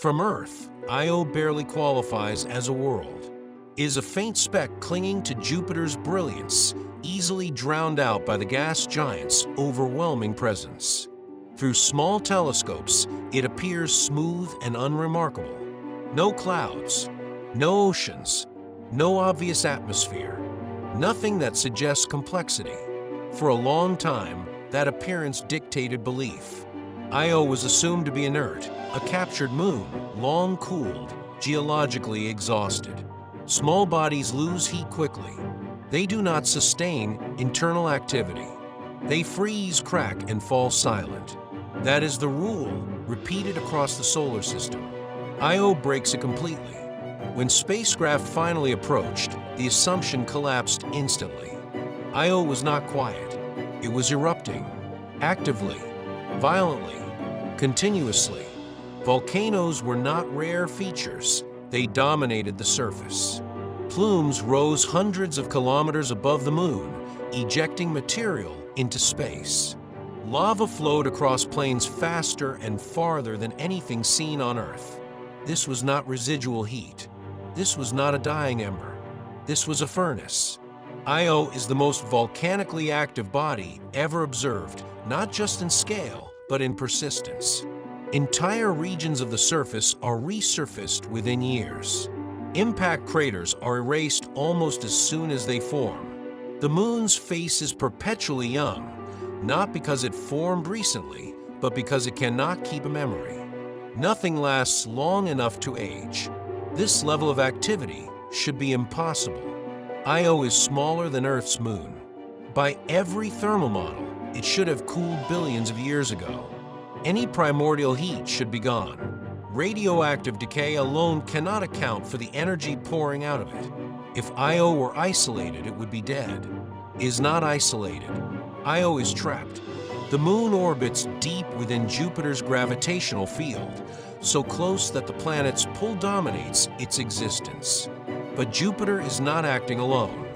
From Earth, Io barely qualifies as a world. It is a faint speck clinging to Jupiter's brilliance, easily drowned out by the gas giant's overwhelming presence. Through small telescopes, it appears smooth and unremarkable. No clouds, no oceans, no obvious atmosphere, nothing that suggests complexity. For a long time, that appearance dictated belief. Io was assumed to be inert, a captured moon, long cooled, geologically exhausted. Small bodies lose heat quickly. They do not sustain internal activity. They freeze, crack, and fall silent. That is the rule, repeated across the solar system. Io breaks it completely. When spacecraft finally approached, the assumption collapsed instantly. Io was not quiet. It was erupting, actively, violently, continuously. Volcanoes were not rare features. They dominated the surface. Plumes rose hundreds of kilometers above the moon, ejecting material into space. Lava flowed across plains faster and farther than anything seen on Earth. This was not residual heat. This was not a dying ember. This was a furnace. Io is the most volcanically active body ever observed, not just in scale, but in persistence. Entire regions of the surface are resurfaced within years. Impact craters are erased almost as soon as they form. The moon's face is perpetually young, not because it formed recently, but because it cannot keep a memory. Nothing lasts long enough to age. This level of activity should be impossible. Io is smaller than Earth's moon. By every thermal model, it should have cooled billions of years ago. Any primordial heat should be gone. Radioactive decay alone cannot account for the energy pouring out of it. If Io were isolated, it would be dead. It is not isolated. Io is trapped. The moon orbits deep within Jupiter's gravitational field, so close that the planet's pull dominates its existence. But Jupiter is not acting alone.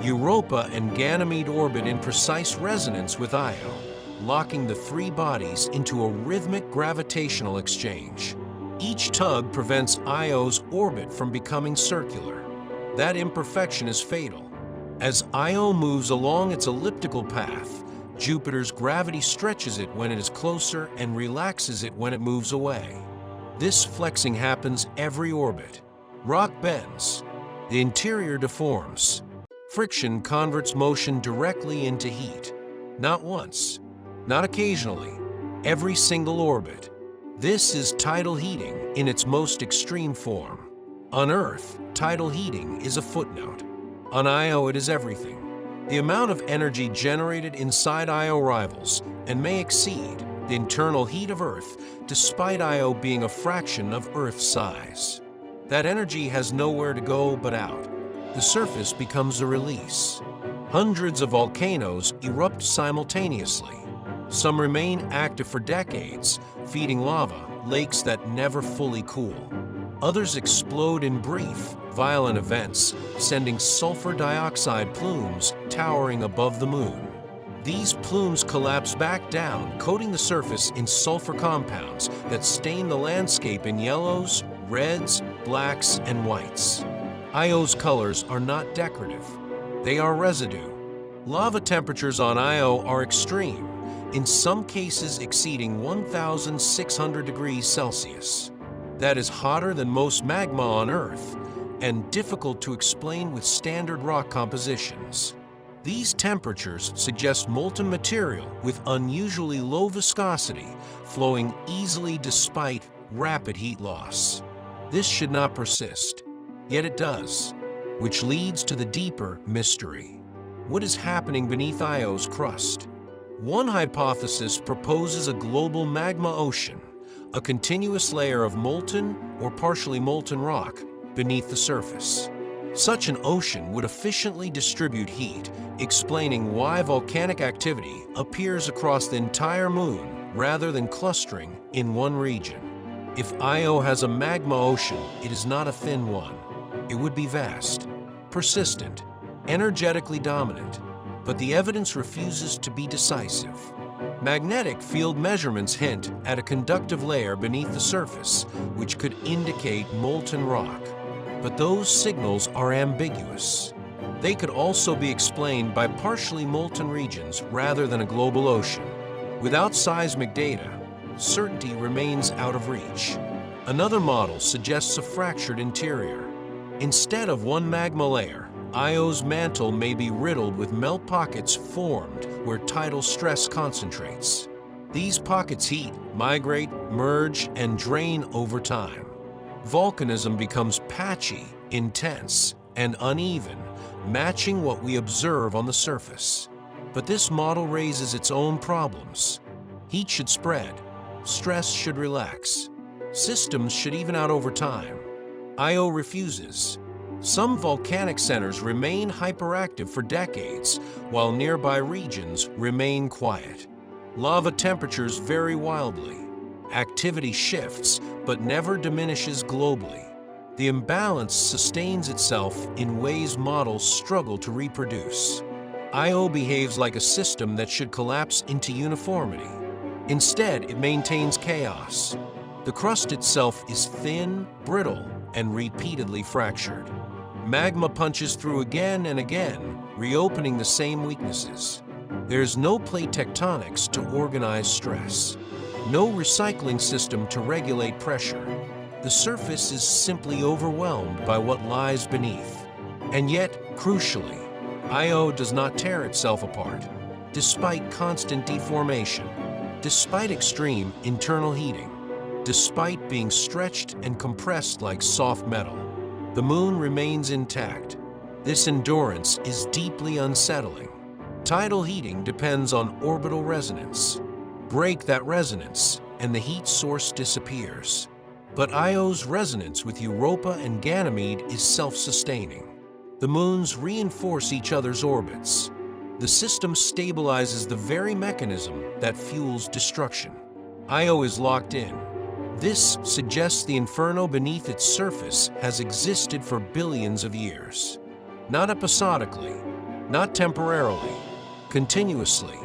Europa and Ganymede orbit in precise resonance with Io, locking the three bodies into a rhythmic gravitational exchange. Each tug prevents Io's orbit from becoming circular. That imperfection is fatal. As Io moves along its elliptical path, Jupiter's gravity stretches it when it is closer and relaxes it when it moves away. This flexing happens every orbit. Rock bends. The interior deforms. Friction converts motion directly into heat. Not once, not occasionally, every single orbit. This is tidal heating in its most extreme form. On Earth, tidal heating is a footnote. On Io, it is everything. The amount of energy generated inside Io rivals and may exceed the internal heat of Earth, despite Io being a fraction of Earth's size. That energy has nowhere to go but out. The surface becomes a release. Hundreds of volcanoes erupt simultaneously. Some remain active for decades, feeding lava, lakes that never fully cool. Others explode in brief, violent events, sending sulfur dioxide plumes towering above the moon. These plumes collapse back down, coating the surface in sulfur compounds that stain the landscape in yellows, reds, blacks, and whites. Io's colors are not decorative. They are residue. Lava temperatures on Io are extreme, in some cases exceeding 1,600 degrees Celsius. That is hotter than most magma on Earth and difficult to explain with standard rock compositions. These temperatures suggest molten material with unusually low viscosity flowing easily despite rapid heat loss. This should not persist, yet it does, which leads to the deeper mystery. What is happening beneath Io's crust? One hypothesis proposes a global magma ocean, a continuous layer of molten or partially molten rock beneath the surface. Such an ocean would efficiently distribute heat, explaining why volcanic activity appears across the entire moon rather than clustering in one region. If Io has a magma ocean, it is not a thin one. It would be vast, persistent, energetically dominant, but the evidence refuses to be decisive. Magnetic field measurements hint at a conductive layer beneath the surface, which could indicate molten rock. But those signals are ambiguous. They could also be explained by partially molten regions rather than a global ocean. Without seismic data, certainty remains out of reach. Another model suggests a fractured interior. Instead of one magma layer, Io's mantle may be riddled with melt pockets formed where tidal stress concentrates. These pockets heat, migrate, merge, and drain over time. Volcanism becomes patchy, intense, and uneven, matching what we observe on the surface. But this model raises its own problems. Heat should spread, stress should relax, systems should even out over time. Io refuses. Some volcanic centers remain hyperactive for decades, while nearby regions remain quiet. Lava temperatures vary wildly. Activity shifts, but never diminishes globally. The imbalance sustains itself in ways models struggle to reproduce. Io behaves like a system that should collapse into uniformity. Instead, it maintains chaos. The crust itself is thin, brittle, and repeatedly fractured. Magma punches through again and again, reopening the same weaknesses. There's no plate tectonics to organize stress, no recycling system to regulate pressure. The surface is simply overwhelmed by what lies beneath. And yet, crucially, Io does not tear itself apart, despite constant deformation, despite extreme internal heating, despite being stretched and compressed like soft metal. The moon remains intact. This endurance is deeply unsettling. Tidal heating depends on orbital resonance. Break that resonance, and the heat source disappears. But Io's resonance with Europa and Ganymede is self-sustaining. The moons reinforce each other's orbits. The system stabilizes the very mechanism that fuels destruction. Io is locked in. This suggests the inferno beneath its surface has existed for billions of years. Not episodically, not temporarily, continuously.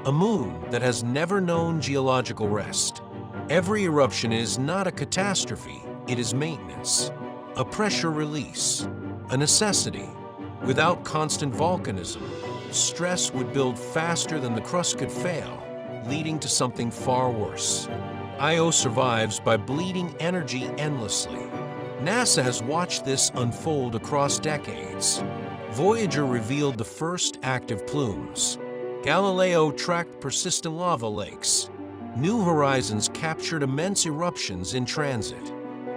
A moon that has never known geological rest. Every eruption is not a catastrophe, it is maintenance. A pressure release, a necessity. Without constant volcanism, stress would build faster than the crust could fail, leading to something far worse. Io survives by bleeding energy endlessly. NASA has watched this unfold across decades. Voyager revealed the first active plumes. Galileo tracked persistent lava lakes. New Horizons captured immense eruptions in transit.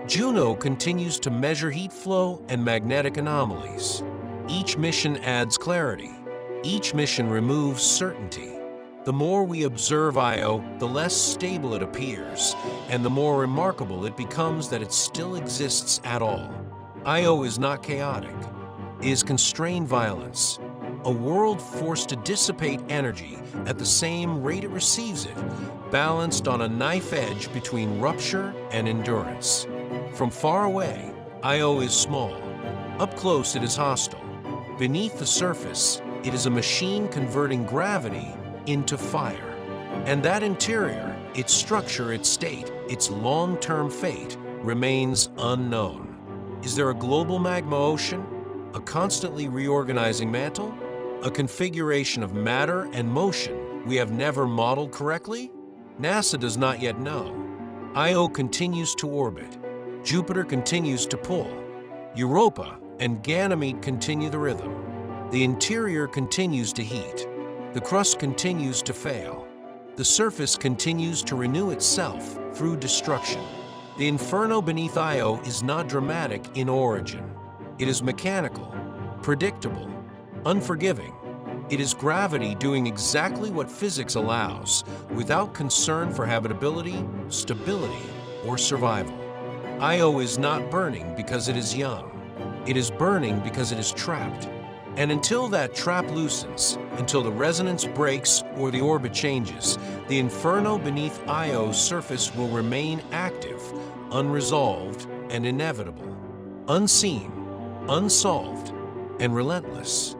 Juno continues to measure heat flow and magnetic anomalies. Each mission adds clarity. Each mission removes certainty. The more we observe Io, the less stable it appears, and the more remarkable it becomes that it still exists at all. Io is not chaotic. It is constrained violence. A world forced to dissipate energy at the same rate it receives it, balanced on a knife edge between rupture and endurance. From far away, Io is small. Up close, it is hostile. Beneath the surface, it is a machine converting gravity into fire. And that interior, its structure, its state, its long-term fate, remains unknown. Is there a global magma ocean? A constantly reorganizing mantle? A configuration of matter and motion we have never modeled correctly? NASA does not yet know. Io continues to orbit. Jupiter continues to pull. Europa and Ganymede continue the rhythm. The interior continues to heat. The crust continues to fail. The surface continues to renew itself through destruction. The inferno beneath Io is not dramatic in origin. It is mechanical, predictable, unforgiving. It is gravity doing exactly what physics allows, without concern for habitability, stability, or survival. Io is not burning because it is young. It is burning because it is trapped. And until that trap loosens, until the resonance breaks or the orbit changes, the inferno beneath Io's surface will remain active, unresolved, and inevitable, unseen, unsolved, and relentless.